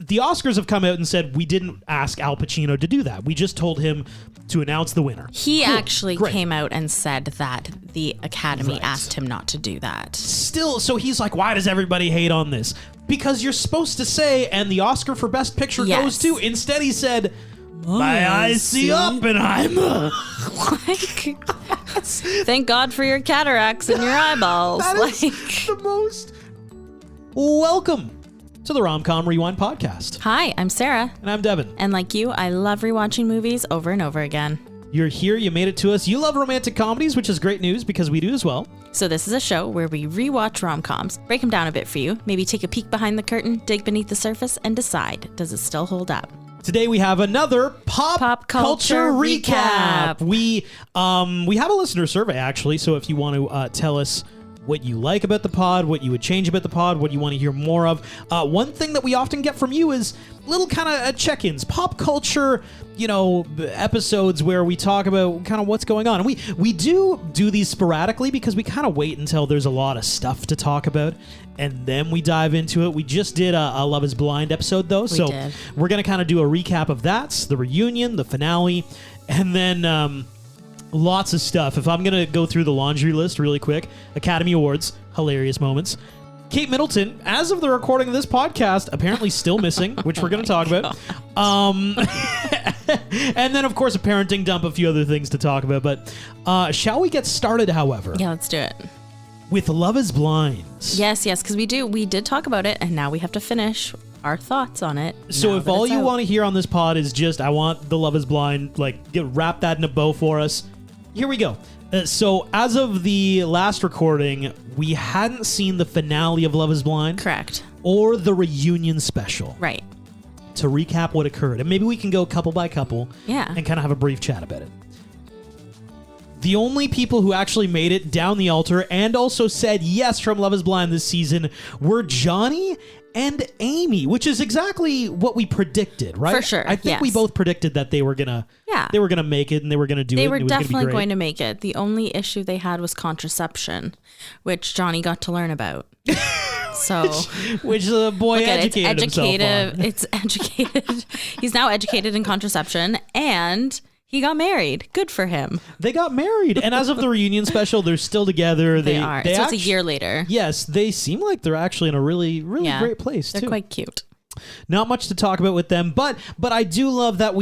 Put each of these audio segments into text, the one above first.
the Oscars have come out and said, we didn't ask Al Pacino to do that. We just told him to announce the winner. He actually came out and said that the Academy asked him not to do that. Still, so he's like, why does everybody hate on this? Because you're supposed to say, and the Oscar for Best Picture goes to. Instead, he said, my eyes see Oppenheimer. Like, thank God for your cataracts in your eyeballs. That is the most... Welcome to the Rom-Com Rewind podcast. Hi, I'm Sarah. And I'm Devin. And like you, I love rewatching movies over and over again. You're here, you made it to us. You love romantic comedies, which is great news because we do as well. So this is a show where we rewatch rom-coms, break them down a bit for you, maybe take a peek behind the curtain, dig beneath the surface, and decide, does it still hold up? Today we have another pop culture recap. We have a listener survey, actually, so if you want to tell us what you like about the pod, what you would change about the pod, what you want to hear more of. One thing that we often get from you is little kind of check-ins, pop culture, episodes where we talk about kind of what's going on. And we do these sporadically because we kind of wait until there's a lot of stuff to talk about, and then we dive into it. We just did a Love is Blind episode, though, so we're going to kind of do a recap of that, the reunion, the finale, and then... lots of stuff. If I'm going to go through the laundry list really quick, Academy Awards, hilarious moments. Kate Middleton, as of the recording of this podcast, apparently still missing, which we're going to talk about. And then, of course, a parenting dump, a few other things to talk about. But shall we get started, however? Yeah, let's do it. With Love is Blind. Yes, because we did talk about it, and now we have to finish our thoughts on it. So if all you want to hear on this pod is just, I want the Love is Blind, wrap that in a bow for us. Here we go. So as of the last recording, we hadn't seen the finale of Love is Blind. Correct. Or the reunion special. Right. To recap what occurred. And maybe we can go couple by couple. Yeah. And kind of have a brief chat about it. The only people who actually made it down the altar and also said yes from Love is Blind this season were Johnny and Amy, which is exactly what we predicted, right? For sure. I think we both predicted that they were gonna make it and they were gonna do it. They were definitely going to make it. The only issue they had was contraception, which Johnny got to learn about. So, which the boy educated himself on. It's educated. He's now educated in contraception, and he got married. Good for him. They got married. And as of the reunion special, they're still together. They are. So it's a year later. Yes, they seem like they're actually in a really, really great place, too. They're quite cute. Not much to talk about with them, but I do love that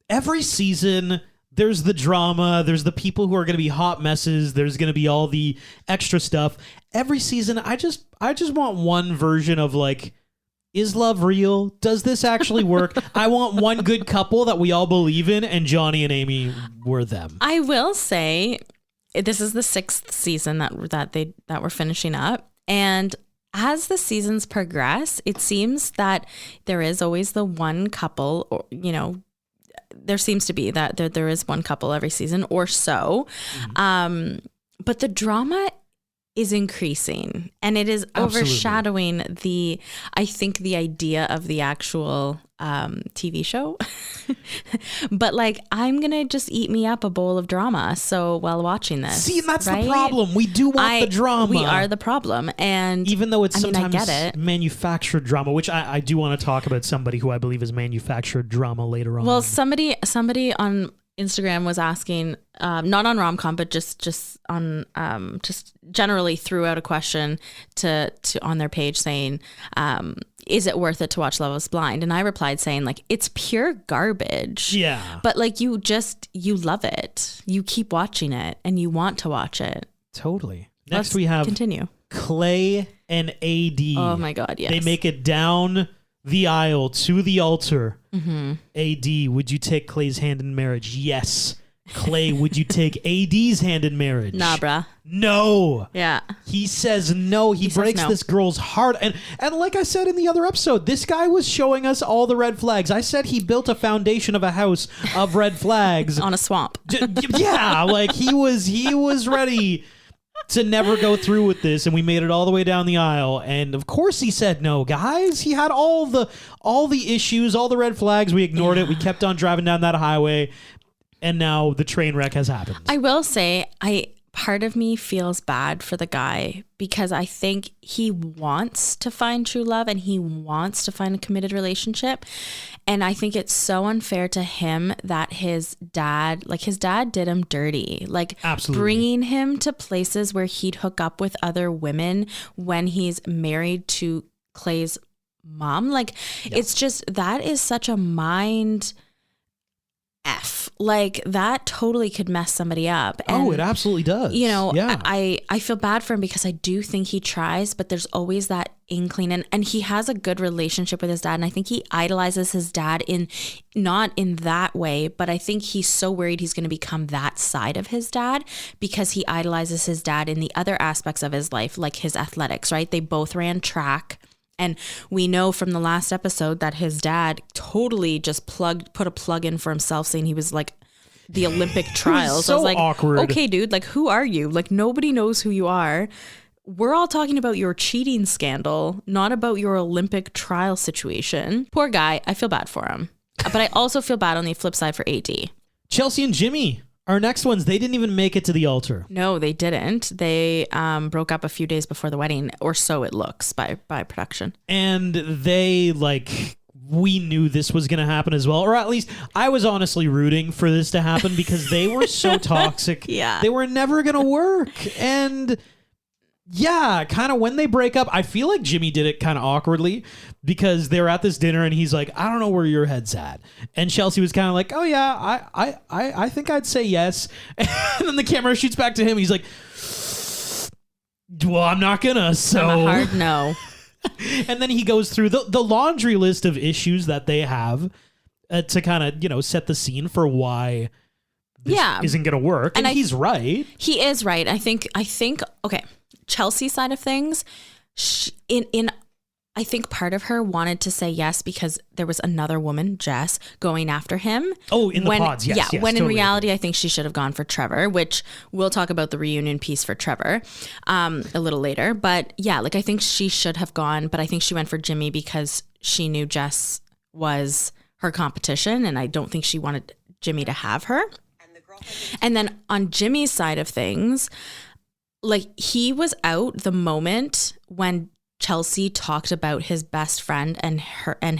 every season, there's the drama, there's the people who are going to be hot messes, there's going to be all the extra stuff. Every season, I just want one version of is love real? Does this actually work? I want one good couple that we all believe in, and Johnny and Amy were them. I will say, this is the 6th season that we're finishing up, and as the seasons progress, it seems that there is always the one couple, or there seems to be that there is one couple every season or so, but the drama is increasing, and it is overshadowing the idea of the actual TV show. But I'm gonna just eat me up a bowl of drama while watching this. See, that's the problem. We do want the drama. We are the problem, and even though it's sometimes I get it. manufactured drama, which I do want to talk about somebody who I believe is manufactured drama later on. Well, somebody on Instagram was asking, not on rom-com, but just on just generally threw out a question to on their page saying, is it worth it to watch Love is Blind? And I replied saying it's pure garbage. Yeah. But you love it. You keep watching it and you want to watch it. Totally. Next we have Clay and AD. Oh my God, yes. They make it down the aisle to the altar. Mm-hmm. AD, would you take Clay's hand in marriage? Yes. Clay, would you take AD's hand in marriage? Nah, bruh. No. Yeah. He says no. He breaks this girl's heart. And like I said in the other episode, this guy was showing us all the red flags. I said he built a foundation of a house of red flags. On a swamp. Yeah. He was ready to never go through with this, and we made it all the way down the aisle. And of course he said no, guys. He had all the issues, all the red flags. We ignored it. We kept on driving down that highway, and now the train wreck has happened. I will say, part of me feels bad for the guy because I think he wants to find true love and he wants to find a committed relationship. And I think it's so unfair to him that his dad did him dirty, like Absolutely. Bringing him to places where he'd hook up with other women when he's married to Clay's mom. Like, It's just, that is such a mind F. Like, that totally could mess somebody up. And, it absolutely does. I feel bad for him because I do think he tries, but there's always that inkling, and he has a good relationship with his dad, and I think he idolizes his dad not in that way, but I think he's so worried he's going to become that side of his dad because he idolizes his dad in the other aspects of his life, like his athletics, right? They both ran track. And we know from the last episode that his dad totally just put a plug in for himself, saying he was like the Olympic trials. So I was like, awkward. Okay, dude, like, who are you? Like, nobody knows who you are. We're all talking about your cheating scandal, not about your Olympic trial situation. Poor guy. I feel bad for him. But I also feel bad on the flip side for AD. Chelsea and Jimmy, our next ones, they didn't even make it to the altar. No, they didn't. They broke up a few days before the wedding, or so it looks by production. And they, we knew this was going to happen as well. Or at least I was honestly rooting for this to happen because they were so toxic. Yeah. They were never going to work. And yeah, kind of when they break up, I feel like Jimmy did it kind of awkwardly because they were at this dinner and he's like, I don't know where your head's at. And Chelsea was kind of like, oh yeah, I think I'd say yes. And then the camera shoots back to him. He's like, well, I'm not gonna. So I'm a hard no. And then he goes through the laundry list of issues that they have to kind of, set the scene for why this isn't going to work. And he's right. He is right. I think, okay, Chelsea's side of things, I think part of her wanted to say yes because there was another woman, Jess, going after him. Oh, in the pods, yes. Yeah, yes, when totally in reality, I think she should have gone for Trevor, which we'll talk about the reunion piece for Trevor a little later. But yeah, I think she should have gone, but I think she went for Jimmy because she knew Jess was her competition, and I don't think she wanted Jimmy to have her. And then on Jimmy's side of things, he was out the moment when Chelsea talked about his best friend and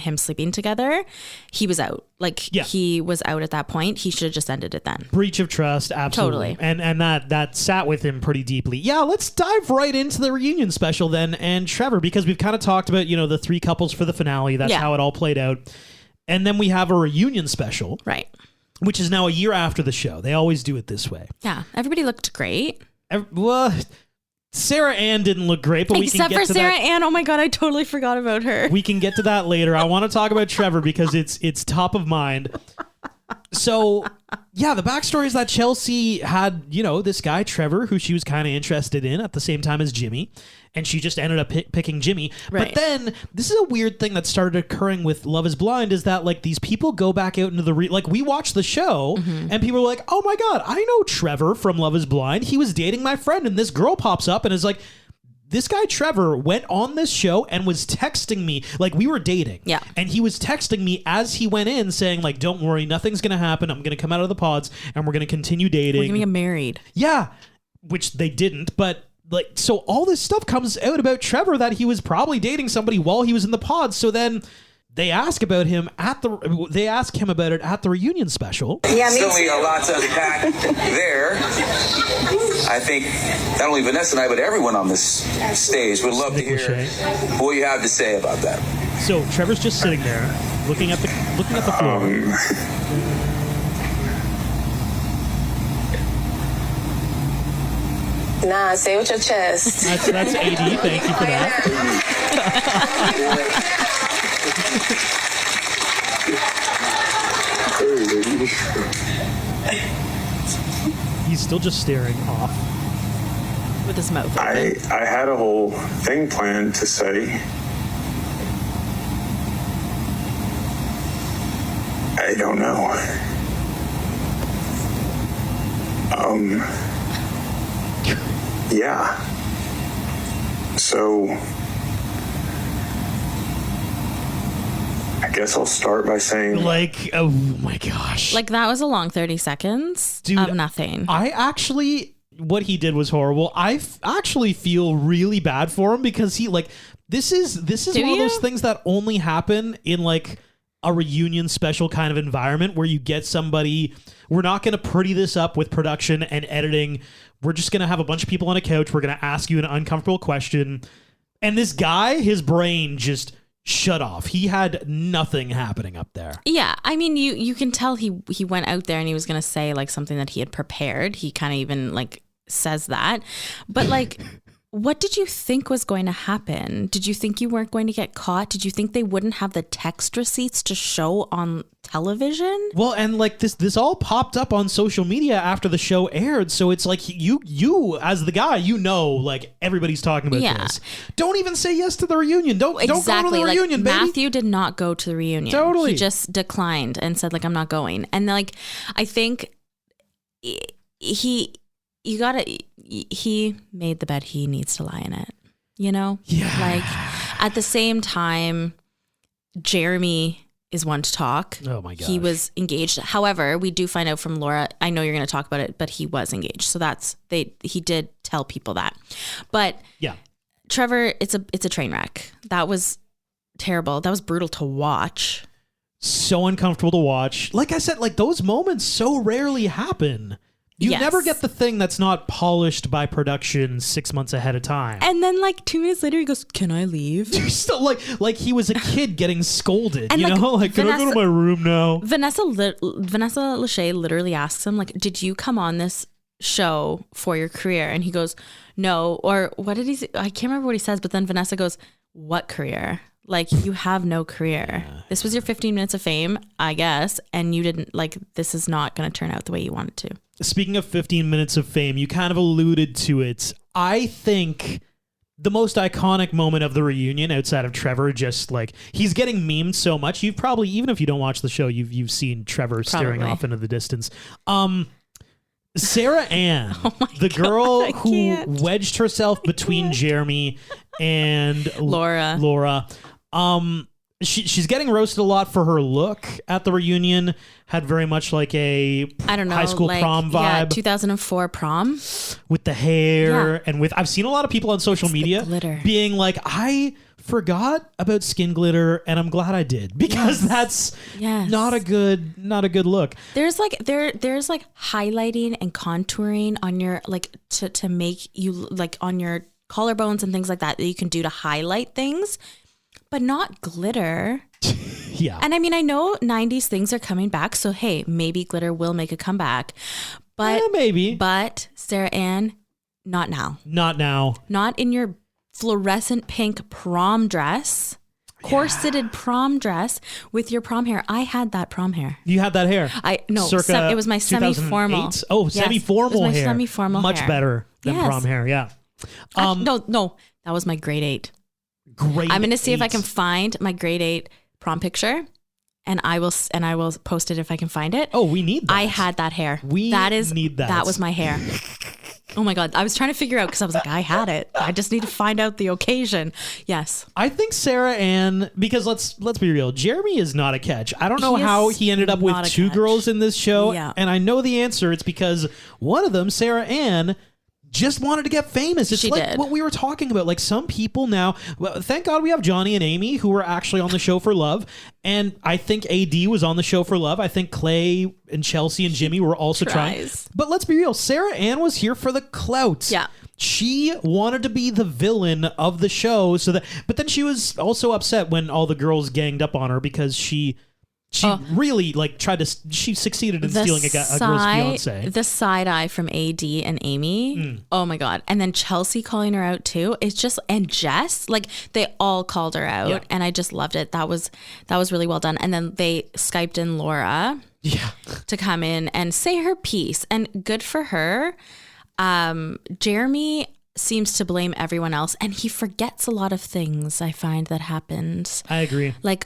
him sleeping together. He was out. He was out at that point. He should have just ended it then. Breach of trust, absolutely. Totally. And that sat with him pretty deeply. Yeah, let's dive right into the reunion special then. And Trevor, because we've kind of talked about, the three couples for the finale. That's how it all played out. And then we have a reunion special. Right. Which is now a year after the show. They always do it this way. Yeah. Everybody looked great. Well, Sarah Ann didn't look great, but except for Sarah Ann. Oh my God, I totally forgot about her. We can get to that later. I want to talk about Trevor because it's top of mind. So, yeah, the backstory is that Chelsea had, this guy, Trevor, who she was kind of interested in at the same time as Jimmy. And she just ended up picking Jimmy. Right. But then this is a weird thing that started occurring with Love is Blind is that these people go back out into we watched the show and people were like, oh my God, I know Trevor from Love is Blind. He was dating my friend and this girl pops up and is like, this guy Trevor went on this show and was texting me we were dating. Yeah. And he was texting me as he went in saying don't worry, nothing's going to happen. I'm going to come out of the pods and we're going to continue dating. We're going to get married. Yeah. Which they didn't, but so all this stuff comes out about Trevor that he was probably dating somebody while he was in the pod. So then they ask about him they ask him about it at the reunion special. Yeah, certainly a lot to unpack there. I think not only Vanessa and I, but everyone on this stage would love to hear what you have to say about that. So Trevor's just sitting there looking at the floor. Nah, say it with your chest. That's AD. Thank you for that. He's still just staring off with his mouth open. I had a whole thing planned to say. I don't know. Yeah. So I guess I'll start by saying oh my gosh. That was a long 30 seconds Dude, of nothing. I actually what he did was horrible. I actually feel really bad for him because he like this is one of those things that only happen in like a reunion special kind of environment where you get somebody. We're not going to pretty this up with production and editing. We're just going to have a bunch of people on a couch. We're going to ask you an uncomfortable question. And this guy, his brain just shut off. He had nothing happening up there. Yeah. I mean, you can tell he went out there and he was going to say like something that he had prepared. He kind of even like says that. But like, what did you think was going to happen? Did you think you weren't going to get caught? Did you think they wouldn't have the text receipts to show on television? Well, and like this all popped up on social media after the show aired. So it's like you as the guy, like everybody's talking about this. Don't even say yes to the reunion. Don't go to the reunion, baby. Matthew did not go to the reunion. Totally. He just declined and said like, I'm not going. And like, I think he made the bed, he needs to lie in it, Yeah. Like at the same time, Jeremy is one to talk. Oh my God. He was engaged. However, we do find out from Laura, I know you're going to talk about it, but he was engaged. So he did tell people that. But yeah, Trevor, it's a train wreck. That was terrible. That was brutal to watch. So uncomfortable to watch. Like I said, like those moments so rarely happen. You never get the thing that's not polished by production 6 months ahead of time. And then like 2 minutes later, he goes, "Can I leave?" Still like he was a kid getting scolded, and Like, can I go to my room now? Vanessa Lachey literally asks him, like, did you come on this show for your career? And he goes, no. Or what did he say? I can't remember what he says, but then Vanessa goes, what career? Like, you have no career. This was your 15 minutes of fame, I guess. And you didn't, like, this is not going to turn out the way you want it to. Speaking of 15 minutes of fame, you kind of alluded to it. I think the most iconic moment of the reunion outside of Trevor, just like he's getting memed so much. You've probably, even if you don't watch the show, you've seen Trevor staring off into the distance. Sarah Ann, the girl who wedged herself between Jeremy and Laura. She's getting roasted a lot for her look at the reunion. Had very much like a high school prom vibe. Yeah, 2004 prom. With the hair and with, I've seen a lot of people on social media being like, I forgot about skin glitter and I'm glad I did, because that's not a good look. There's like there's like highlighting and contouring on your, like, to make you, like, on your collarbones and things like that you can do to highlight things, but not glitter. Yeah. And I mean, I know 90s things are coming back, so hey, maybe glitter will make a comeback. But maybe. But Sarah Ann, not now. Not now. Not in your fluorescent pink prom dress. Corseted prom dress with your prom hair. I had that prom hair. You had that hair? It was my semi-formal. Oh, semi-formal hair. Semi-formal Much hair. better than prom hair, yeah. No, that was my grade 8. I'm going to see if I can find my grade 8 prom picture, and I will post it if I can find it. Oh, we need that. I had that hair. Need that. That was my hair. Oh my God. I was trying to figure out, because I was like, I had it. I just need to find out the occasion. Yes. I think Sarah Ann, because let's be real, Jeremy is not a catch. I don't know how he ended up with 2 girls in this show. Yeah. And I know the answer. It's because one of them, Sarah Ann, just wanted to get famous. It's like what we were talking about. Like, some people now, well, thank God we have Johnny and Amy, who were actually on the show for love. And I think AD was on the show for love. I think Clay and Chelsea and Jimmy were also trying. But let's be real. Sarah Ann was here for the clout. Yeah. She wanted to be the villain of the show. But then she was also upset when all the girls ganged up on her, because she really she succeeded in stealing a girl's fiance. The side eye from AD and Amy. Oh my God. And then Chelsea calling her out too. It's just, and Jess, like, they all called her out and I just loved it. That was really well done. And then they Skyped in Laura to come in and say her piece, and good for her. Jeremy seems to blame everyone else, and he forgets a lot of things, I find, that happened. I agree. Like,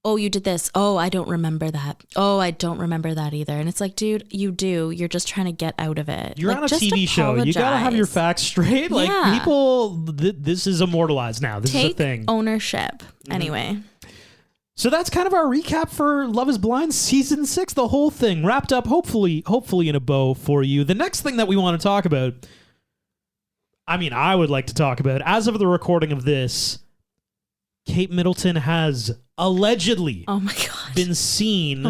oh, you did this. Oh, I don't remember that. Oh, I don't remember that either. And it's like, dude, you do. You're just trying to get out of it. You're on a TV show. You got to have your facts straight. Like, people, this is immortalized now. This is a thing. Ownership. Anyway. So that's kind of our recap for Love is Blind season 6, the whole thing wrapped up, hopefully in a bow for you. The next thing that we want to talk about, I would like to talk about, as of the recording of this, Kate Middleton has allegedly been seen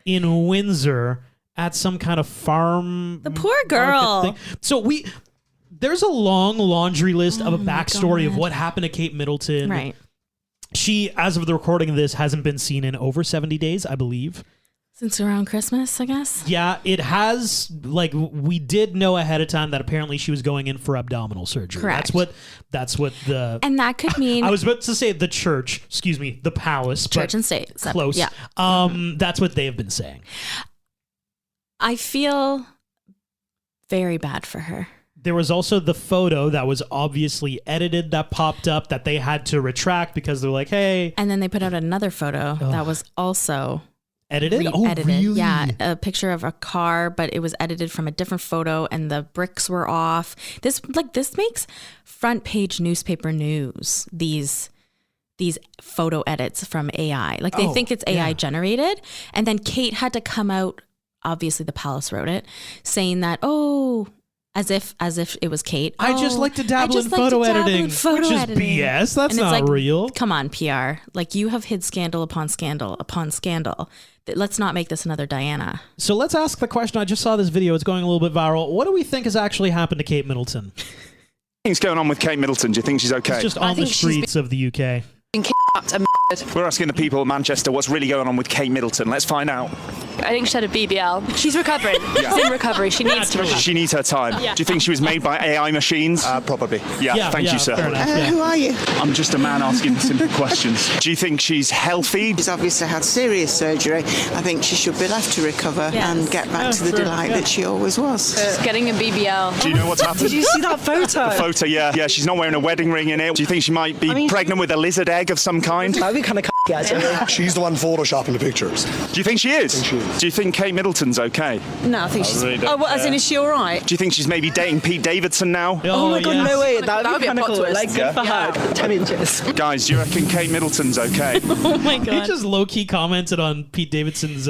in Windsor at some kind of farm. The poor girl. Thing. So there's a long laundry list of a backstory of what happened to Kate Middleton. Right. She, as of the recording of this, hasn't been seen in over 70 days, I believe. Since around Christmas, I guess. Yeah, it has. We did know ahead of time that apparently she was going in for abdominal surgery. Correct. That's what the. And that could mean. I was about to say the church. Excuse me, the palace. Church and state. Close. Yeah. That's what they have been saying. I feel very bad for her. There was also the photo that was obviously edited that popped up that they had to retract because they're like, hey. And then they put out another photo that was also edited. Re-edited. Oh, really? Yeah, a picture of a car, but it was edited from a different photo, and the bricks were off. This makes front page newspaper news. These photo edits from AI, they think it's AI generated, and then Kate had to come out. Obviously, the palace wrote it, saying that as if it was Kate. I just like to dabble in photo editing, which is BS. That's not real. Come on, PR. You have hid scandal upon scandal upon scandal. Let's not make this another Diana. So let's ask the question. I just saw this video. It's going a little bit viral. What do we think has actually happened to Kate Middleton? What's going on with Kate Middleton? Do you think she's okay? She's just on the streets of the UK. We're asking the people of Manchester what's really going on with Kate Middleton. Let's find out. I think she had a BBL. She's recovering. She's in recovery. She needs to recover. She needs her time. Yeah. Do you think she was made by AI machines? Probably. Yeah, thank you, sir. Who are you? I'm just a man asking simple questions. Do you think she's healthy? She's obviously had serious surgery. I think she should be left to recover and get back to the delight that she always was. Getting a BBL. Do you know what's happened? Did you see that photo? The photo, yeah. She's not wearing a wedding ring in it. Do you think she might be pregnant with a lizard egg of some kind? That'd be kind of actually. She's the one photoshopping the pictures. Do you think she is? Do you think Kate Middleton's okay? No, I think she's... as in, is she all right? Do you think she's maybe dating Pete Davidson now? Oh my God, no way. That would be kind of cool. Good for her. 10 inches. Guys, do you reckon Kate Middleton's okay? Oh my God. He just low-key commented on Pete Davidson's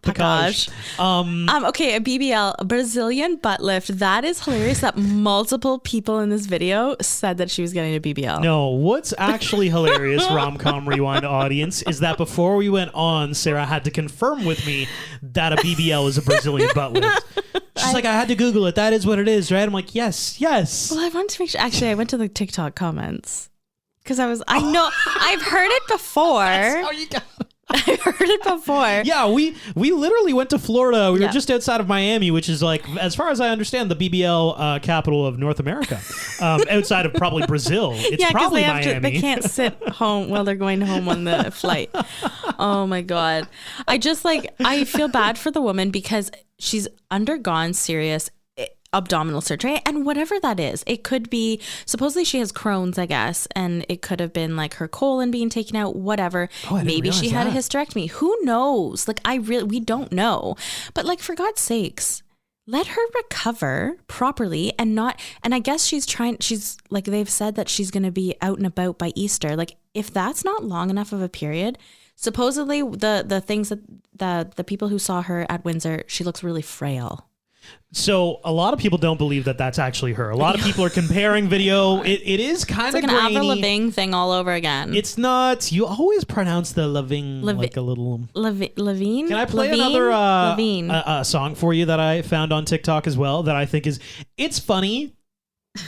package. Okay, a BBL, a Brazilian butt lift. That is hilarious that multiple people in this video said that she was getting a BBL. No, what's actually hilarious, Rom-Com Rewind audience, is that before we went on, Sarah had to confirm with me that a BBL is a Brazilian butt lift. She's like, I had to Google it. That is what it is, right? I'm like, yes. Well, I wanted to make sure. Actually, I went to the TikTok comments because I know I've heard it before. That's how you got it. I've heard it before. Yeah, we literally went to Florida. We were just outside of Miami, which is as far as I understand, the BBL capital of North America. Outside of probably Brazil. It's probably Miami. They can't sit home while they're going home on the flight. Oh my God. I feel bad for the woman because she's undergone serious abdominal surgery, and whatever that is, it could be, supposedly she has Crohn's, I guess, and it could have been her colon being taken out, whatever. Maybe she had a hysterectomy. Who knows? We don't know. But for God's sakes, let her recover properly and I guess she's they've said that she's going to be out and about by Easter. If that's not long enough of a period, supposedly the things that the people who saw her at Windsor, she looks really frail. So a lot of people don't believe that that's actually her. A lot of people are comparing video. It is kind of like an Avril Lavigne thing all over again. It's not. You always pronounce the Lavigne like a little. Lavigne? Can I play another song for you that I found on TikTok as well that I think it's funny.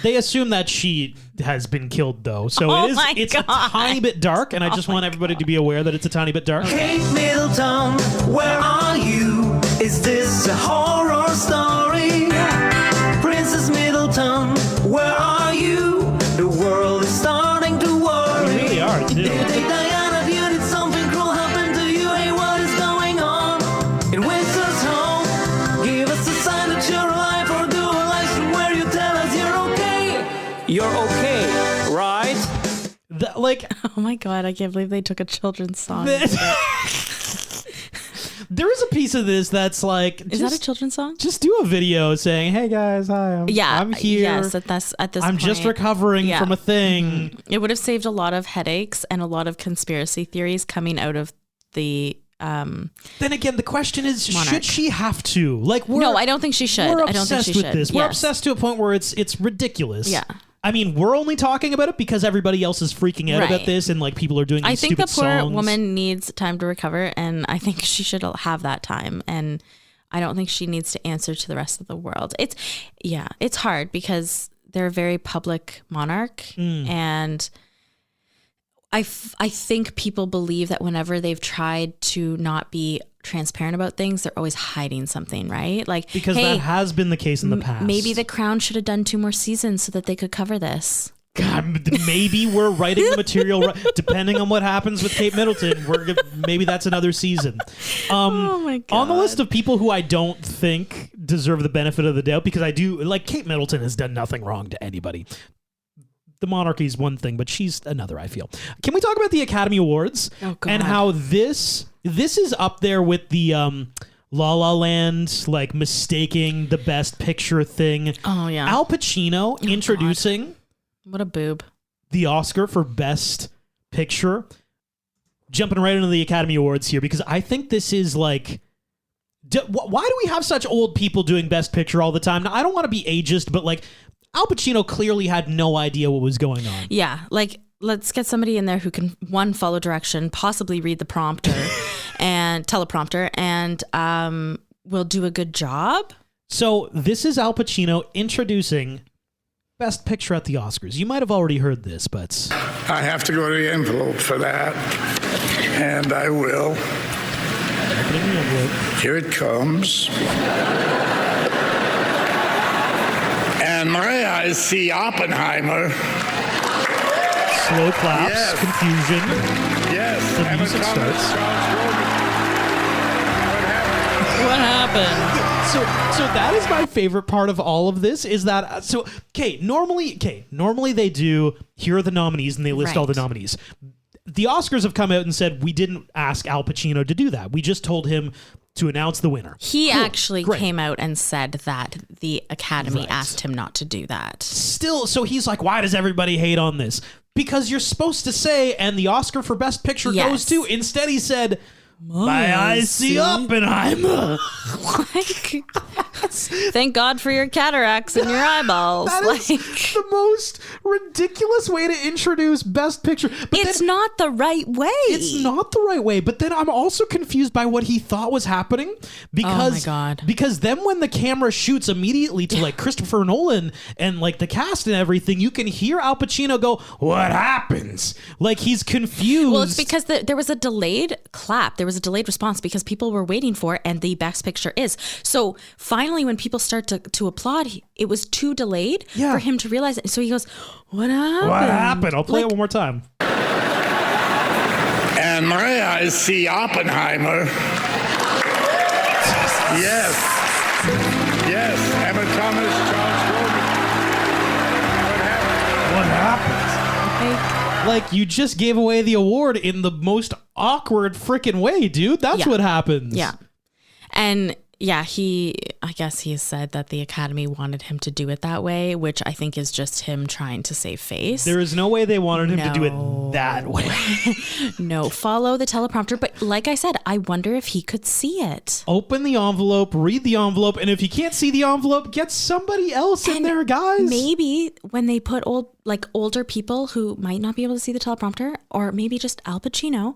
They assume that she has been killed though. So it's a tiny bit dark, and I just want everybody to be aware that it's a tiny bit dark. Kate Middleton, where are you? Is this a horror story? Princess Middleton, where are you? The world is starting to worry. You really are too. Diana, you did something cruel happen to you. Hey, what is going on? In Windsor's home, give us a sign that you're alive, or do a live stream where you tell us you're okay. You're okay, right? Oh my God, I can't believe they took a children's song. There is a piece of this that's like, is that a children's song? Just do a video saying, "Hey guys, hi, I'm here. Yes, at this I'm point. just recovering from a thing." Mm-hmm. It would have saved a lot of headaches and a lot of conspiracy theories coming out of the. Then again, the question is, Monarch. should she have to? Like, no, I don't think she should. We're I don't think obsessed she with should. this. We're obsessed to a point where it's ridiculous. Yeah. I mean, we're only talking about it because everybody else is freaking out about this, and like people are doing these stupid songs. I think the poor woman needs time to recover, and I think she should have that time. And I don't think she needs to answer to the rest of the world. It's hard because they're a very public monarch, and I think people believe that whenever they've tried to not be transparent about things, they're always hiding something, right? Like, because that has been the case in the past. Maybe the Crown should have done 2 more seasons so that they could cover this. God, maybe we're writing the material depending on what happens with Kate Middleton. Maybe that's another season. Oh my God. On the list of people who I don't think deserve the benefit of the doubt, because I do like Kate Middleton has done nothing wrong to anybody. The monarchy is one thing, but she's another, I feel. Can we talk about the Academy Awards and how this is up there with the La La Land, like mistaking the best picture thing. Oh yeah. Al Pacino introducing. God. What a boob. The Oscar for Best Picture. Jumping right into the Academy Awards here, because I think this is like, why do we have such old people doing Best Picture all the time? Now, I don't want to be ageist, but like Al Pacino clearly had no idea what was going on. Yeah, like let's get somebody in there who can, one, follow direction, possibly read the prompter and teleprompter, and will do a good job. So this is Al Pacino introducing Best Picture at the Oscars. You might have already heard this, but I have to go to the envelope for that, and I will. Opening the envelope. Here it comes. And my eyes see Oppenheimer. Slow claps, Yes. confusion. Yes. The music starts. What happened? So that is my favorite part of all of this is that, normally they do, here are the nominees, and they list all the nominees. The Oscars have come out and said, we didn't ask Al Pacino to do that. We just told him to announce the winner. He actually came out and said that the Academy asked him not to do that. Still, so he's like, why does everybody hate on this? Because you're supposed to say, and the Oscar for Best Picture goes to. Instead, he said, my eyes see Oppenheimer. Like, thank God for your cataracts in your eyeballs. That is the most ridiculous way to introduce Best Picture. But it's not the right way. It's not the right way. But then I'm also confused by what he thought was happening. Because, oh my God. Because then when the camera shoots immediately to like Christopher Nolan and like the cast and everything, you can hear Al Pacino go, what happens? Like he's confused. Well, it's because there was a delayed clap. There was a delayed response because people were waiting for it, and the Best Picture is. So finally, when people start to applaud, it was too delayed for him to realize it. So he goes, what happened? What happened? I'll play it one more time. And my eyes see Oppenheimer. Yes. Yes. Emma Thomas, Charles Grodin. What happened? Like, you just gave away the award in the most awkward freaking way, dude. That's what happens. Yeah. And yeah, I guess he said that the Academy wanted him to do it that way, which I think is just him trying to save face. There is no way they wanted him to do it that way. No, follow the teleprompter. But like I said, I wonder if he could see it. Open the envelope, read the envelope, and if you can't see the envelope, get somebody else in there, guys. Maybe when they put older people who might not be able to see the teleprompter, or maybe just Al Pacino,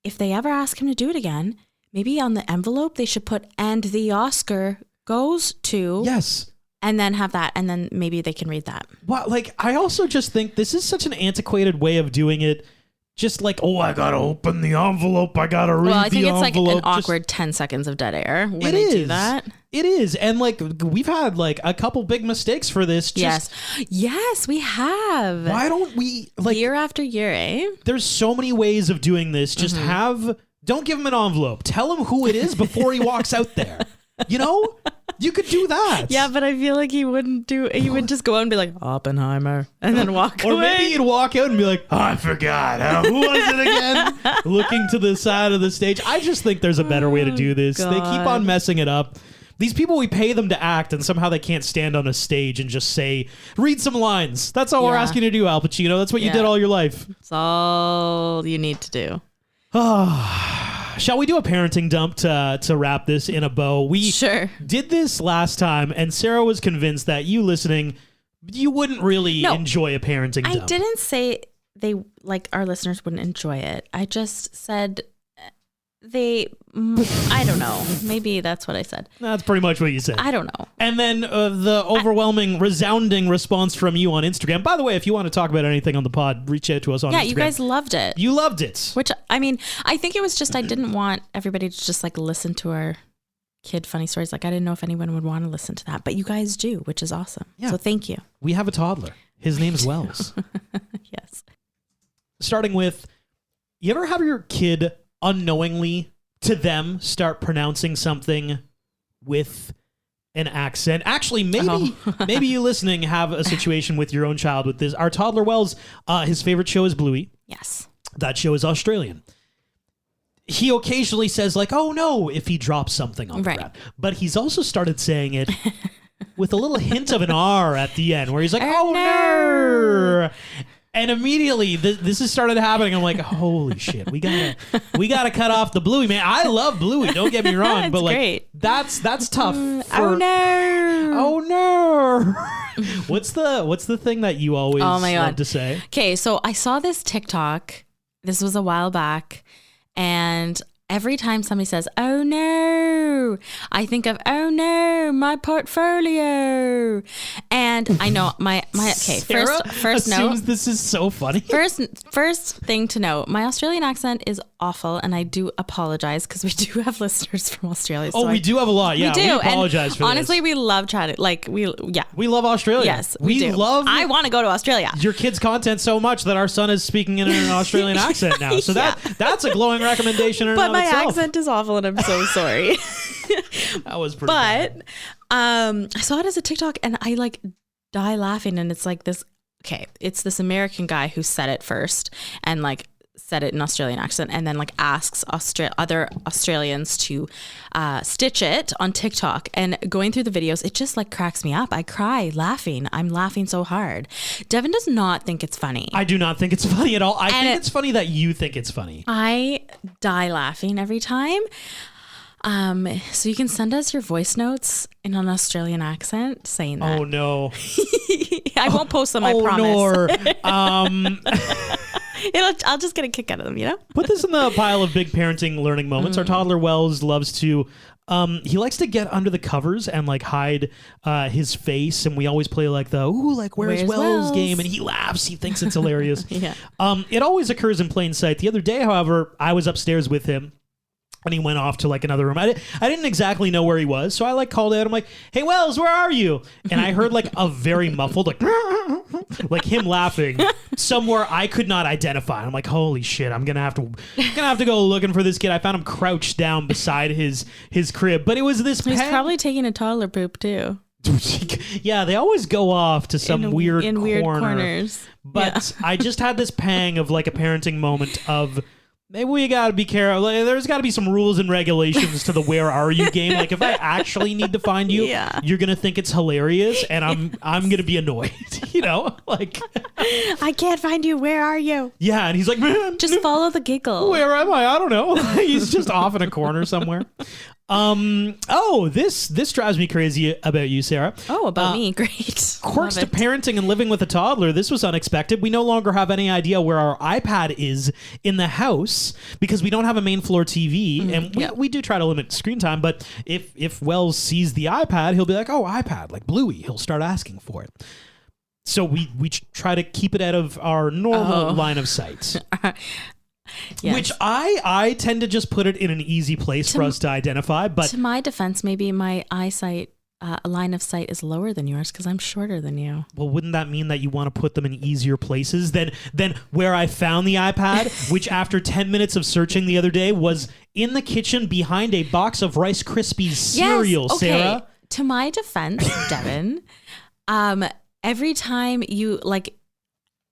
if they ever ask him to do it again, maybe on the envelope they should put, and the Oscar goes to. Yes. And then have that, and then maybe they can read that. Well, like, I also just think this is such an antiquated way of doing it. Just like, oh, I gotta open the envelope, I gotta read the envelope. Well, I think it's like an awkward 10 seconds of dead air when they do that. It is. And like, we've had like a couple big mistakes for this. Yes, we have. Why don't we, like, year after year, eh? There's so many ways of doing this. Just don't give him an envelope. Tell him who it is before he walks out there. You know? You could do that. Yeah, but I feel like he wouldn't do. He would just go out and be like Oppenheimer, and then walk away. Or maybe he'd walk out and be like, "Oh, I forgot. Who was it again?" Looking to the side of the stage. I just think there's a better way to do this. God. They keep on messing it up. These people, we pay them to act, and somehow they can't stand on a stage and just read some lines. That's all we're asking you to do, Al Pacino. That's what you did all your life. That's all you need to do. Shall we do a parenting dump to wrap this in a bow? We did this last time, and Sarah was convinced that you listening, you wouldn't really enjoy a parenting dump. I didn't say our listeners wouldn't enjoy it. I just said I don't know. Maybe that's what I said. That's pretty much what you said. I don't know. And then the overwhelming, resounding response from you on Instagram. By the way, if you want to talk about anything on the pod, reach out to us on Instagram. Yeah, you guys loved it. You loved it. Which, I mean, I think it was just I didn't want everybody to just listen to our kid funny stories. I didn't know if anyone would want to listen to that. But you guys do, which is awesome. Yeah. So thank you. We have a toddler. His name's Wells. Yes. Starting with, you ever have your kid unknowingly to them start pronouncing something with an accent? Actually, maybe you listening have a situation with your own child with this. Our toddler Wells, his favorite show is Bluey. Yes. That show is Australian. He occasionally says oh no, if he drops something on the ground. But he's also started saying it with a little hint of an R at the end where he's like, oh no. And immediately this has started happening. I'm like, holy shit, we gotta cut off the Bluey, man. I love Bluey, don't get me wrong, but great. that's tough. Oh no. What's the thing that you always love to say? Okay, so I saw this TikTok. This was a while back, and every time somebody says, oh no, I think of, oh no, my portfolio. And I know first note. This is so funny. First thing to note, my Australian accent is awful, and I do apologize because we do have listeners from Australia. So we do have a lot. Yeah, we apologize for honestly, this. we love chatting. We love Australia. Yes, we do. I want to go to Australia. Your kids' content so much that our son is speaking in an Australian accent now. So that's a glowing recommendation. But my accent is awful, and I'm so sorry. That was pretty bad. I saw it as a TikTok, and I die laughing, and it's this. Okay, it's this American guy who said it first, and said it in Australian accent, and then asks other Australians to stitch it on TikTok. And going through the videos, it just cracks me up. I cry laughing. I'm laughing so hard. Devin does not think it's funny. I do not think it's funny at all. I think it's funny that you think it's funny. I die laughing every time. So you can send us your voice notes in an Australian accent saying that. Oh no. I won't post them, I promise. No. I'll just get a kick out of them, Put this in the pile of big parenting learning moments. Our toddler Wells loves to he likes to get under the covers and hide his face, and we always play where's Wells game, and he laughs. He thinks it's hilarious. Yeah. It always occurs in plain sight. The other day, however, I was upstairs with him, and he went off to another room. I didn't exactly know where he was, so I called out. I'm like, "Hey Wells, where are you?" And I heard a very muffled him laughing somewhere I could not identify. I'm like, "Holy shit! I'm gonna have to go looking for this kid." I found him crouched down beside his crib, but it was this. He's probably taking a toddler poop too. Yeah, they always go off to some weird corners. But I just had this pang of a parenting moment of. Maybe we gotta be careful. There's gotta be some rules and regulations to the "where are you" game. If I actually need to find you, you're gonna think it's hilarious, and I'm gonna be annoyed. I can't find you. Where are you? Yeah, and he's like, man, just follow the giggle. Where am I? I don't know. He's just off in a corner somewhere. This drives me crazy about you, Sarah. Oh, about me. Great. Quirks to parenting and living with a toddler. This was unexpected. We no longer have any idea where our iPad is in the house because we don't have a main floor TV, and we do try to limit screen time, but if Wells sees the iPad, he'll be like, oh, iPad, Bluey. He'll start asking for it. So we try to keep it out of our normal line of sight. Yes. Which I tend to just put it in an easy place for us to identify. But to my defense, maybe my eyesight line of sight is lower than yours because I'm shorter than you. Well, wouldn't that mean that you want to put them in easier places than where I found the iPad, which after 10 minutes of searching the other day was in the kitchen behind a box of Rice Krispies cereal, yes, okay. Sarah? To my defense, Devin, every time you like,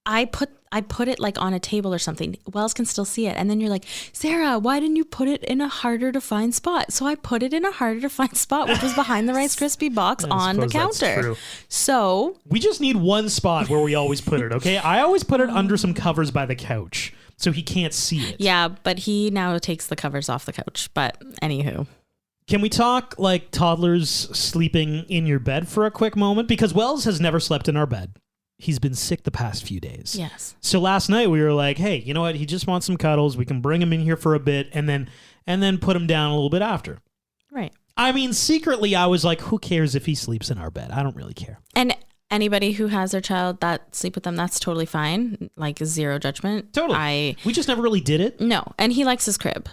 I put it like on a table or something, Wells can still see it. And then you're like, Sarah, why didn't you put it in a harder to find spot? So I put it in a harder to find spot, which was behind the Rice Krispie box on the counter. So we just need one spot where we always put it. Okay. I always put it under some covers by the couch so he can't see it. Yeah. But he now takes the covers off the couch. But anywho. Can we talk like toddlers sleeping in your bed for a quick moment? Because Wells has never slept in our bed. He's been sick the past few days. Yes. So last night we were like, hey, you know what? He just wants some cuddles. We can bring him in here for a bit and then put him down a little bit after. Right. I mean, secretly I was like, who cares if he sleeps in our bed? I don't really care. And anybody who has their child that sleep with them, that's totally fine. Like zero judgment. Totally. We just never really did it. No. And he likes his crib.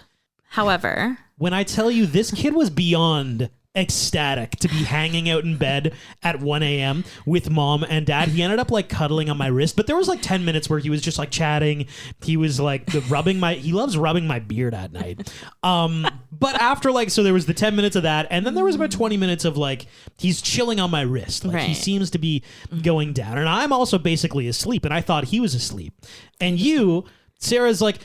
However, when I tell you this kid was beyond ecstatic to be hanging out in bed at 1 a.m. with mom and dad. He ended up like cuddling on my wrist, but there was like 10 minutes where he was just like chatting. He was like he loves rubbing my beard at night. But after so there was the 10 minutes of that. And then there was about 20 minutes of like, he's chilling on my wrist. Like he seems to be going down. And I'm also basically asleep. And I thought he was asleep. And Sarah's like,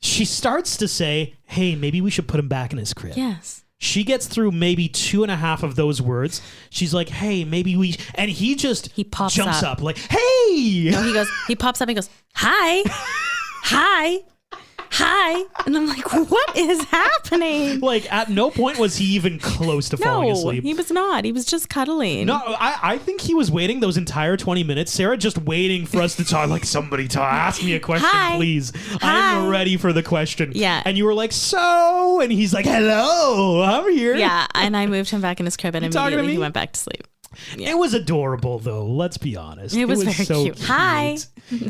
she starts to say, hey, maybe we should put him back in his crib. Yes. She gets through maybe 2.5 of those words. She's like, hey, maybe we... And he pops jumps up like, hey! No, he pops up and goes, hi, hi, hi. And I'm like, what is happening? Like, at no point was he even close to falling asleep. No, he was not. He was just cuddling. No, I think he was waiting those entire 20 minutes. Sarah just waiting for us to talk. Like, somebody ask me a question, please. I'm ready for the question. Yeah. And you were like, so? And he's like, hello, I'm here. Yeah, and I moved him back in his crib and immediately he went back to sleep. Yeah. It was adorable, though. Let's be honest. It was very so cute. Hi.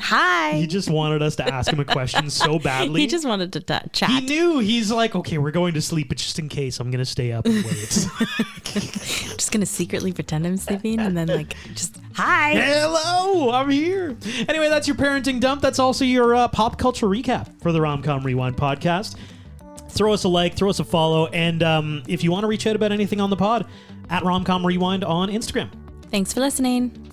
Hi. He just wanted us to ask him a question so badly. He just wanted to chat. He knew. He's like, okay, we're going to sleep, but just in case, I'm going to stay up and wait. Just going to secretly pretend I'm sleeping and then just, hi. Hello, I'm here. Anyway, that's your parenting dump. That's also your pop culture recap for the Rom-Com Rewind podcast. Throw us a like, throw us a follow, and if you want to reach out about anything on the pod, at Rom-Com Rewind on Instagram. Thanks for listening.